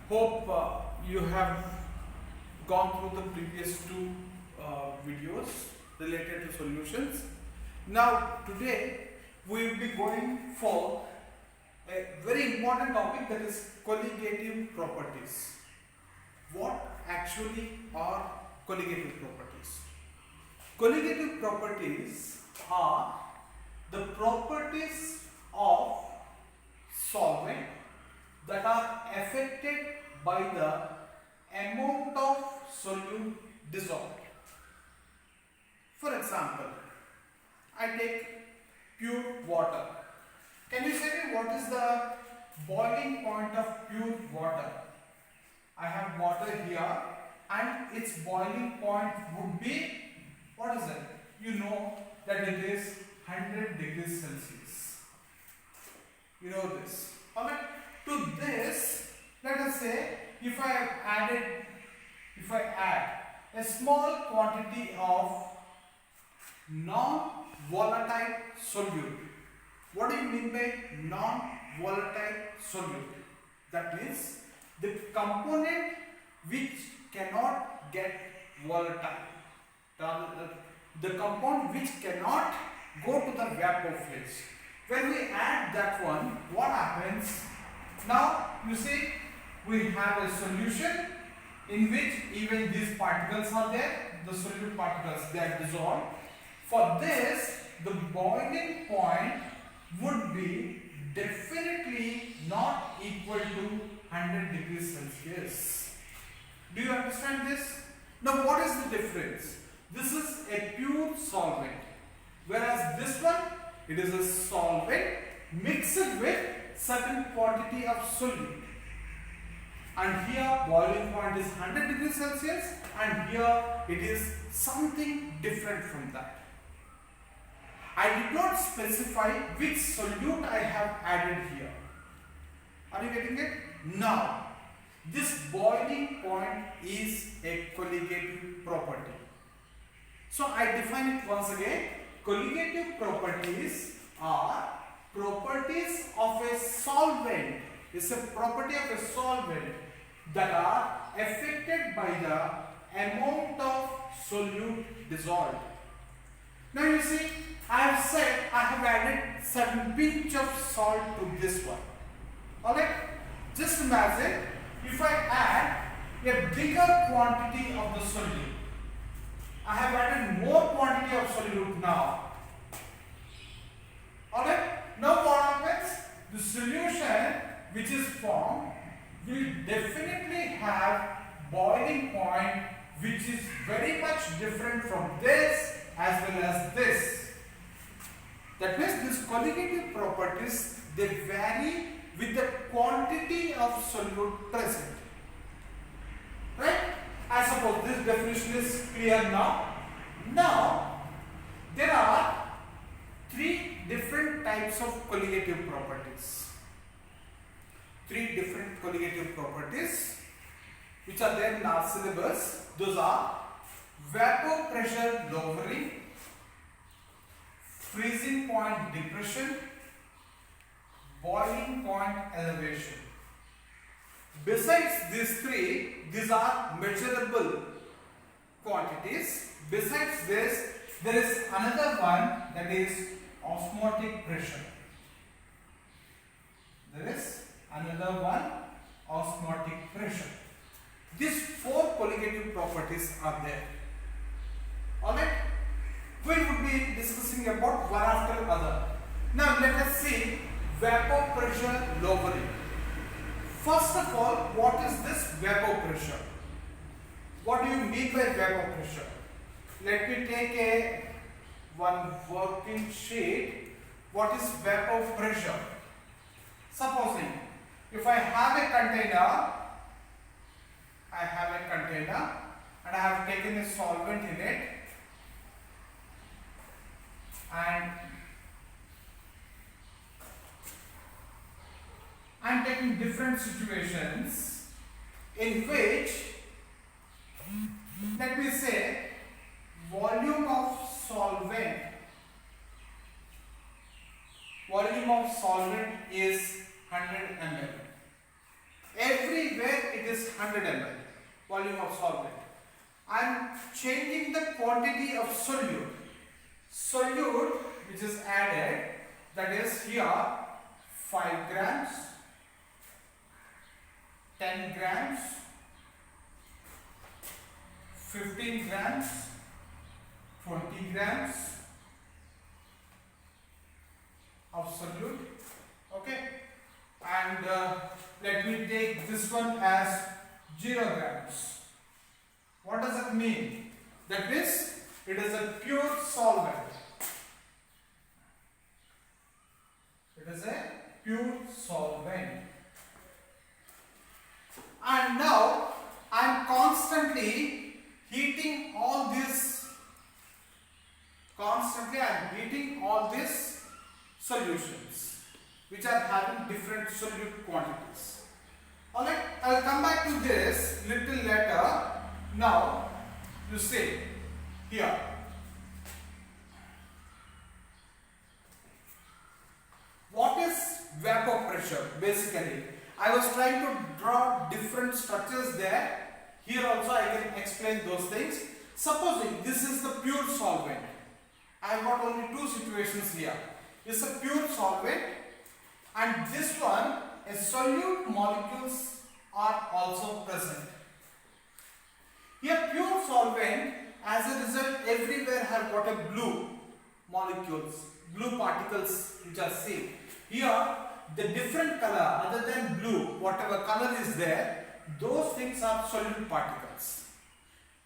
Hope you have gone through the previous two videos related to solutions. Now today we will be going for a very important topic, that is colligative properties. What actually are colligative properties? Colligative properties are the properties of solvent that are affected by the amount of solute dissolved. For example, I take pure water. Can you say me what is the boiling point of pure water? I have water here and its boiling point would be, what is it? You know that it is 100 degrees Celsius. You know this. Alright. To this, let us say if I add a small quantity of non-volatile solute. What do you mean by non-volatile solute? That means the component which cannot get volatile. The compound which cannot go to the vapor phase. When we add that one, what happens? Now you see we have a solution in which even these particles are there, the solute particles, they are dissolved. For this, the boiling point would be definitely not equal to 100 degrees Celsius. Do you understand this? Now what is the difference? This is a pure solvent, whereas this one, it is a solvent mixed with certain quantity of solute. And here boiling point is 100 degrees Celsius and here it is something different from that. I did not specify which solute I have added here. Are you getting it? Now, this boiling point is a colligative property. So I define it once again. Colligative properties are properties of a solvent. It's a property of a solvent that are affected by the amount of solute dissolved. Now you see, I have said I have added certain pinch of salt to this one. Alright? Just imagine if I add a bigger quantity of the solute. I have added more quantity of solute now. Alright? Now what happens? The solution which is formed will definitely have boiling point which is very much different from this as well as this. That means these colligative properties, they vary with the quantity of solute present. Right? I suppose this definition is clear now. Now, there are three different types of colligative properties. Three different colligative properties which are there in our syllabus. Those are vapor pressure lowering, freezing point depression, boiling point elevation. Besides these three, these are measurable quantities. Besides this, there is another one, that is osmotic pressure. There is another one, osmotic pressure. These four colligative properties are there. Alright? We would be discussing about one after other. Now let us see vapor pressure lowering. First of all, what is this vapor pressure? What do you mean by vapor pressure? Let me take one working sheet. What is vapor pressure? Supposing if I have a container, and I have taken a solvent in it, and I am taking different situations in which, let me say, volume of solvent is 100 ml. Everywhere it is 100 ml, volume of solvent. I am changing the quantity of solute. Solute which is added, that is here 5 grams, 10 grams, 15 grams, 20 grams of solute. Okay, and let me take this one as 0 grams. What does it mean? That is, it is a pure solvent. It is a pure solvent. And now I am constantly heating all this. Constantly I am heating all these solutions which are having different solute quantities. Alright, I will come back to this little later. Now, you see here. What is vapor pressure? Basically, I was trying to draw different structures there. Here also I can explain those things. Supposing this is the pure solvent. I have got only two situations here. This is a pure solvent, and this one, a solute molecules are also present. Here pure solvent, as a result, everywhere have got a blue molecules, blue particles which are seen. Here the different color other than blue, whatever color is there, those things are solute particles.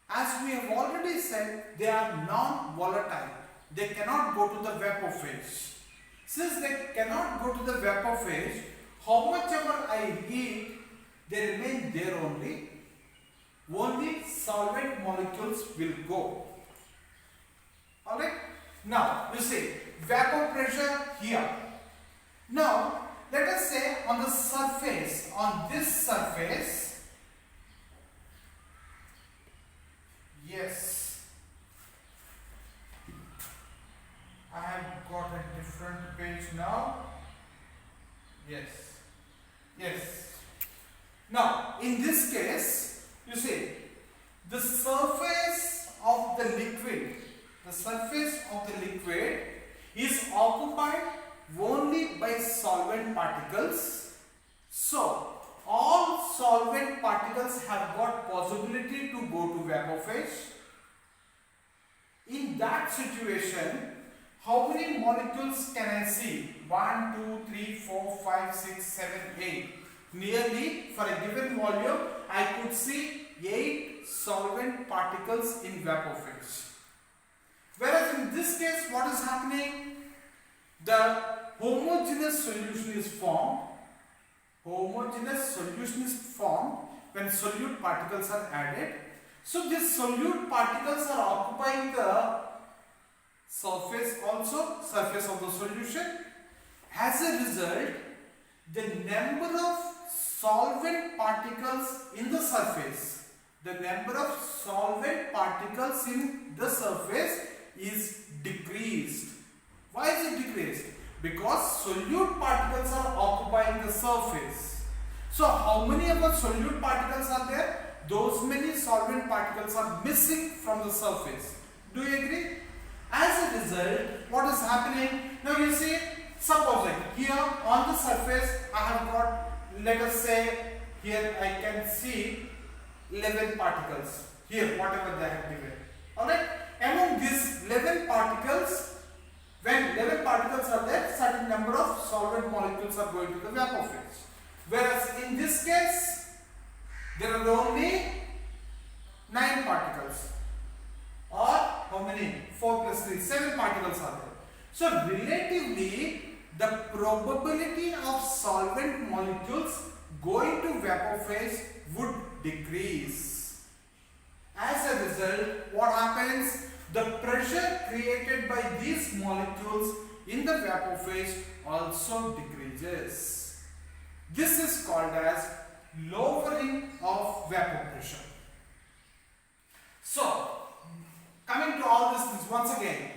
As we have already said, they are non-volatile. They cannot go to the vapor phase. Since they cannot go to the vapor phase, how much ever I heat, they remain there only. Only solvent molecules will go. Alright? Now, you see, vapor pressure here. Now, let us say on the surface, on this surface, yes, I have got a different page now. Yes, yes. Now, in this case, you see, the surface of the liquid is occupied only by solvent particles. So, all solvent particles have got possibility to go to vapor phase. In that situation, how many molecules can I see? 1, 2, 3, 4, 5, 6, 7, 8. Nearly, for a given volume, I could see 8 solvent particles in vapor phase. Whereas in this case, what is happening? The homogeneous solution is formed. Homogeneous solution is formed when solute particles are added. So these solute particles are occupying the surface also, surface of the solution. As a result, the number of solvent particles in the surface, is decreased. Why is it decreased? Because solute particles are occupying the surface. So how many of the solute particles are there? Those many solvent particles are missing from the surface. Do you agree? As a result, what is happening? Now you see, supposing here on the surface I have got, let us say, here I can see 11 particles. Here, whatever they have given. Alright? Among these 11 particles, when 11 particles are there, certain number of solvent molecules are going to the vapor phase. Whereas in this case, there are only 9 particles. Or how many? 4 plus 3, 7 particles are there. So relatively, the probability of solvent molecules going to vapor phase would decrease. As a result, what happens? The pressure created by these molecules in the vapor phase also decreases. This is called as lowering of vapor pressure. So, coming to all these things once again,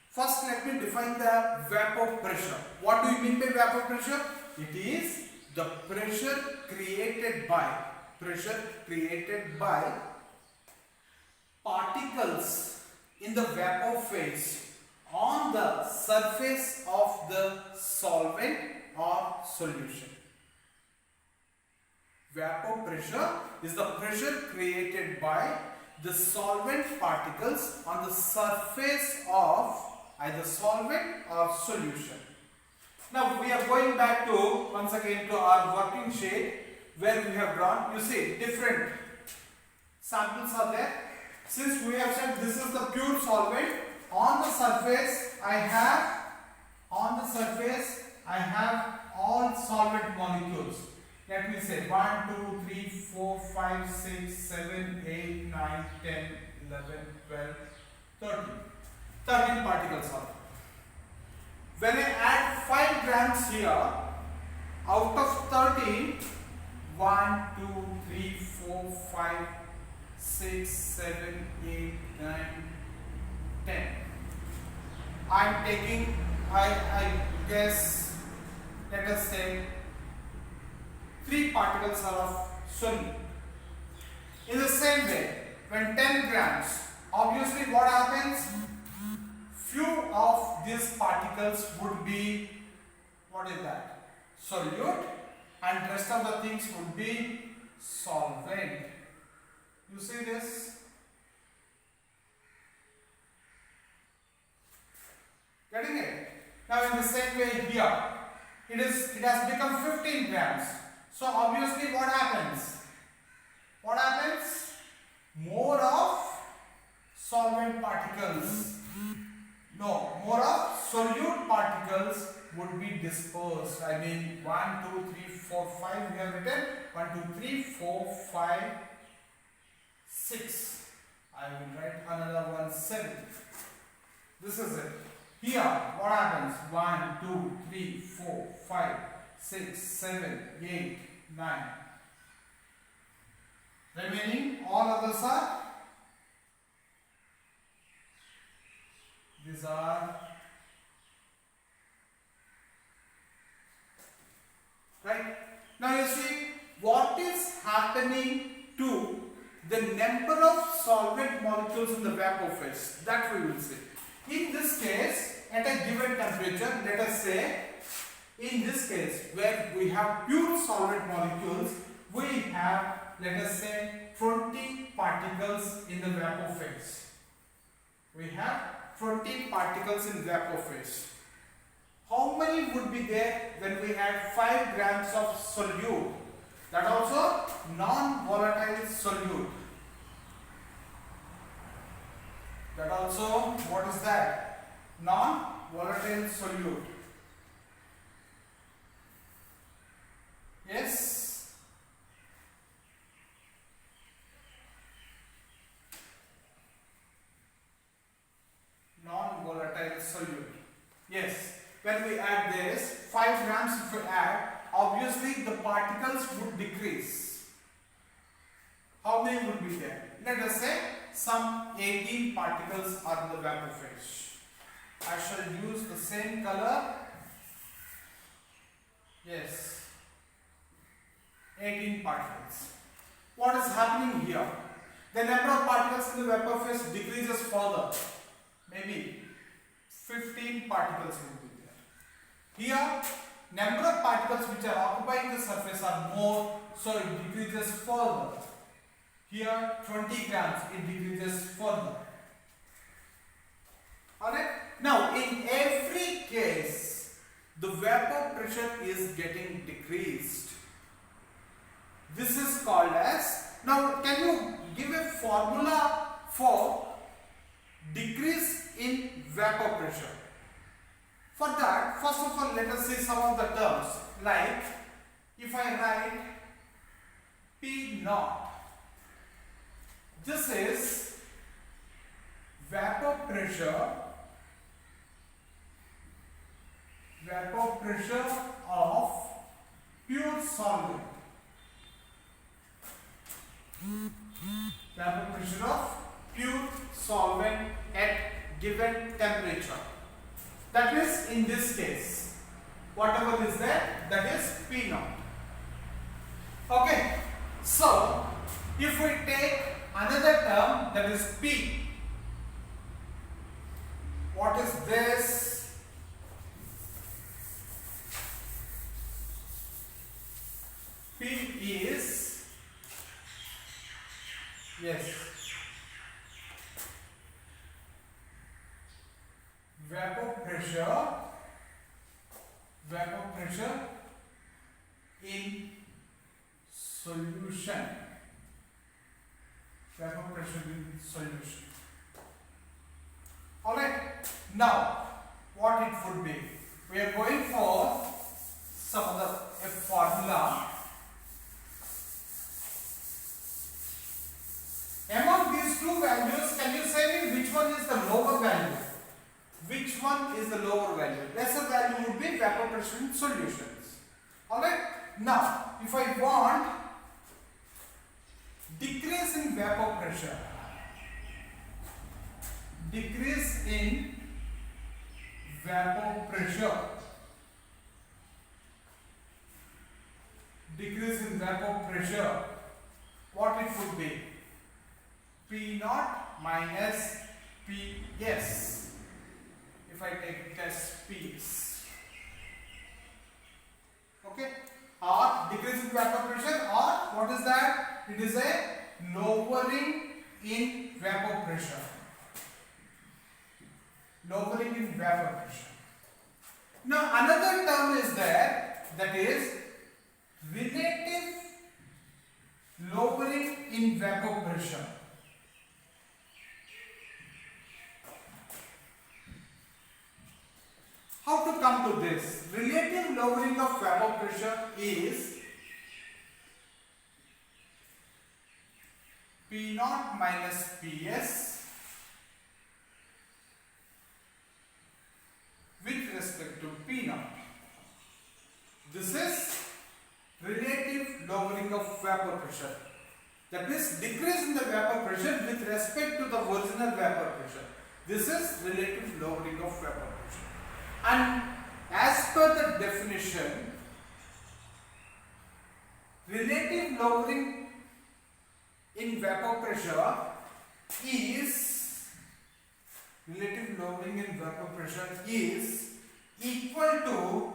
first let me define the vapor pressure. What do you mean by vapor pressure? It is the pressure created by pressure created by particles in the vapor phase on the surface of the solvent or solution. Vapor pressure is the pressure created by the solvent particles on the surface of either solvent or solution. Now we are going back to once again to our working sheet where we have drawn. You see different samples are there. Since we have said this is the pure solvent, on the surface I have all solvent molecules. Let me say 1, 2, 3, 4, 5, 6, 7, 8, 9, 10, 11, 12, 13. 13 particles are there. When I add 5 grams here, out of 13, 1, 2, 3, 4, 5, 6, 7, 8, 9, 10. I am taking, I guess, let us say 3 particles are of solute. In the same way, when 10 grams, obviously what happens? Few of these particles would be, what is that? Solute, and rest of the things would be solvent. You see this? Getting it? Now in the same way here, it has become 15 grams. So obviously what happens? What happens? More of solvent particles. No, more of solute particles would be dispersed. I mean 1, 2, 3, 4, 5 we have written. 1, 2, 3, 4, 5, 6. I will write another one 7. This is it. Here what happens? 1, 2, 3, 4, 5, 6, 7, 8, 9. Remaining all others are, these are right. Now you see what is happening to the number of solvent molecules in the vapor phase, that we will see. In this case, at a given temperature, let us say, in this case where we have pure solvent molecules, we have, let us say, 20 particles in the vapor phase. We have 20 particles in vapor phase. How many would be there when we add 5 grams of solute? That also non-volatile solute. That also, what is that? Non-volatile solute. Yes? Non-volatile solute. Yes. When we add this, 5 grams if we add, obviously the particles would decrease. How many would be there? Let us say some 18 particles are in the vapor phase. I shall use the same color. Yes. 18 particles. What is happening here? The number of particles in the vapor phase decreases further. Maybe 15 particles will be there. Here, number of particles which are occupying the surface are more, so it decreases further. Here, 20 grams, it decreases further. Alright? Now, in every case, the vapor pressure is getting decreased. This is called as, now can you give a formula for decrease in vapor pressure? For that, first of all, let us see some of the terms. Like, if I write P naught, this is vapor pressure of pure solvent. Vapor pressure of pure solvent at given temperature. That is, in this case, whatever is there, that is P naught. Okay. So if we take another term, that is P. What is this? P is, yes, vapor pressure in solution. Vapor pressure in solution. Alright, now what it would be? We are going for some other formula. Among these two values, can you say me which one is the lower value? Which one is the lower value? Lesser value would be vapor pressure in solutions. Alright, now if I want decrease in vapor pressure, decrease in vapor pressure, decrease in vapor pressure, what it would be? P naught minus Ps. If I take test Ps, okay, or decrease in vapor pressure, or what is that? It is a lowering in vapor pressure. Lowering in vapor pressure. Now another term is there, that is relative lowering in vapor pressure. How to come to this? Relative lowering of vapor pressure is P naught minus Ps with respect to P naught. This is relative lowering of vapor pressure. That means decrease in the vapor pressure with respect to the original vapor pressure. This is relative lowering of vapor pressure. And as per the definition, relative lowering in vapor pressure is equal to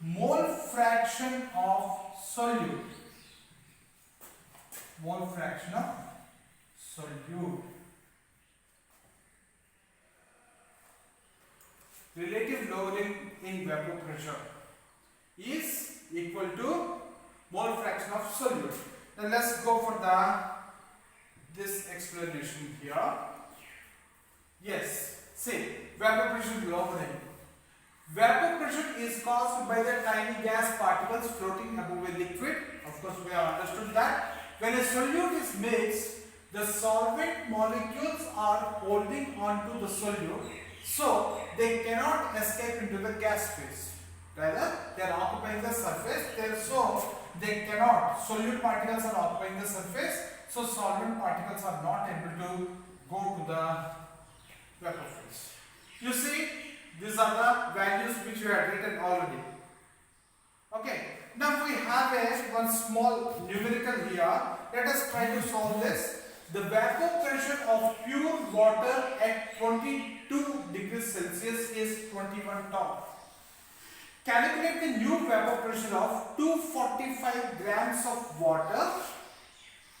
mole fraction of solute. Mole fraction of solute. Relative lowering in vapor pressure is equal to mole fraction of solute. Now let's go for this explanation here. Yes, see, vapor pressure lowering. Vapor pressure is caused by the tiny gas particles floating above a liquid. Of course, we have understood that. When a solute is mixed, the solvent molecules are holding on to the solute, so they cannot escape into the gas phase. Rather, they are occupying the surface, so they cannot. Solute particles are occupying the surface, so solvent particles are not able to go to the vapor phase. You see, these are the values which we have written already. Okay, now we have one small numerical here. Let us try to solve this. The vapor pressure of pure water at 22 degrees Celsius is 21 torr. Calculate the new vapor pressure of 245 grams of water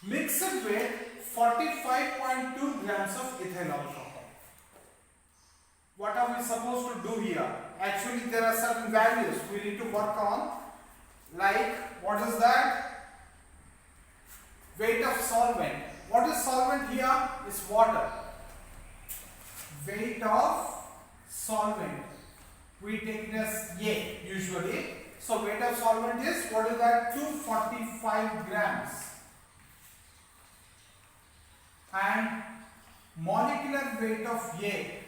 mixed with 45.2 grams of ethyl alcohol. What are we supposed to do here? Actually, there are certain values we need to work on. Like, what is that? Weight of solvent. What is solvent here? Is water. Weight of solvent. We take it as A usually. So weight of solvent is, what is that? 245 grams. And molecular weight of A.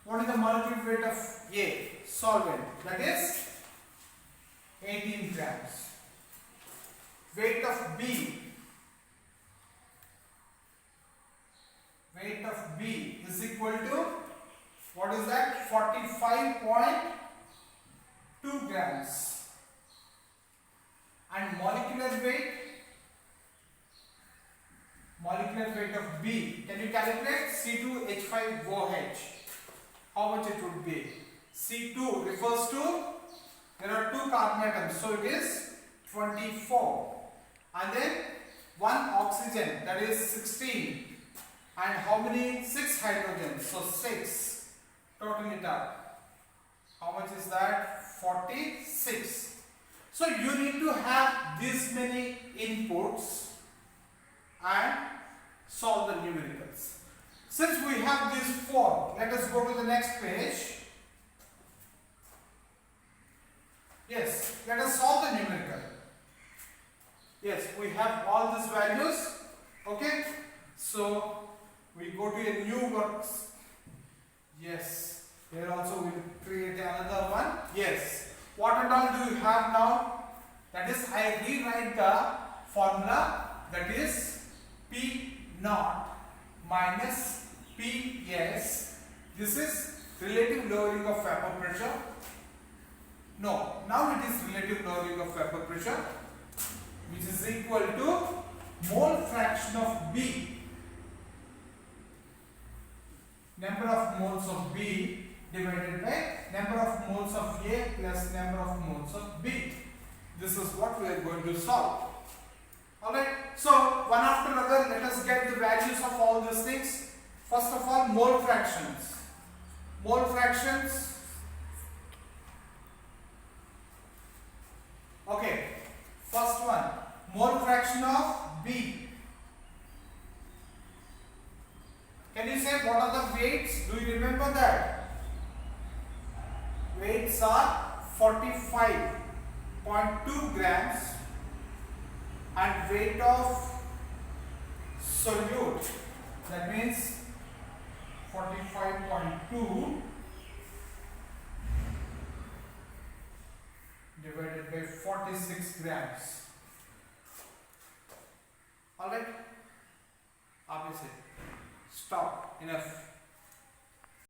What is the molecular weight of A? Solvent. That is 18 grams. Weight of B. Weight of B is equal to, what is that? 45.2 grams. And molecular weight inert weight of B. Can you calculate C2H5OH? How much it would be? C2 refers to, there are 2 carbon atoms, so it is 24. And then 1 oxygen, that is 16. And how many? 6 hydrogens, so 6. Total it up. How much is that? 46. So you need to have this many inputs and solve the numericals. Since we have these 4, let us go to the next page. Yes, let us solve the numerical. Yes, we have all these values. Okay, so we go to a new works. Yes, here also we will create another one. Yes. What and all do you have now? That is, I rewrite the formula, that is P naught minus Ps. This is relative lowering of vapor pressure. No, now it is relative lowering of vapor pressure, which is equal to mole fraction of B. Number of moles of B divided by number of moles of A plus number of moles of B. This is what we are going to solve. Alright, so one after another, let us get the values of all these things. First of all, mole fractions. Mole fractions. Okay, first one, mole fraction of B. Can you say what are the weights? Do you remember that? Weights are 45.2 grams and weight of solute, that means 45.2 divided by 46 grams. Alright, obviously, stop, enough.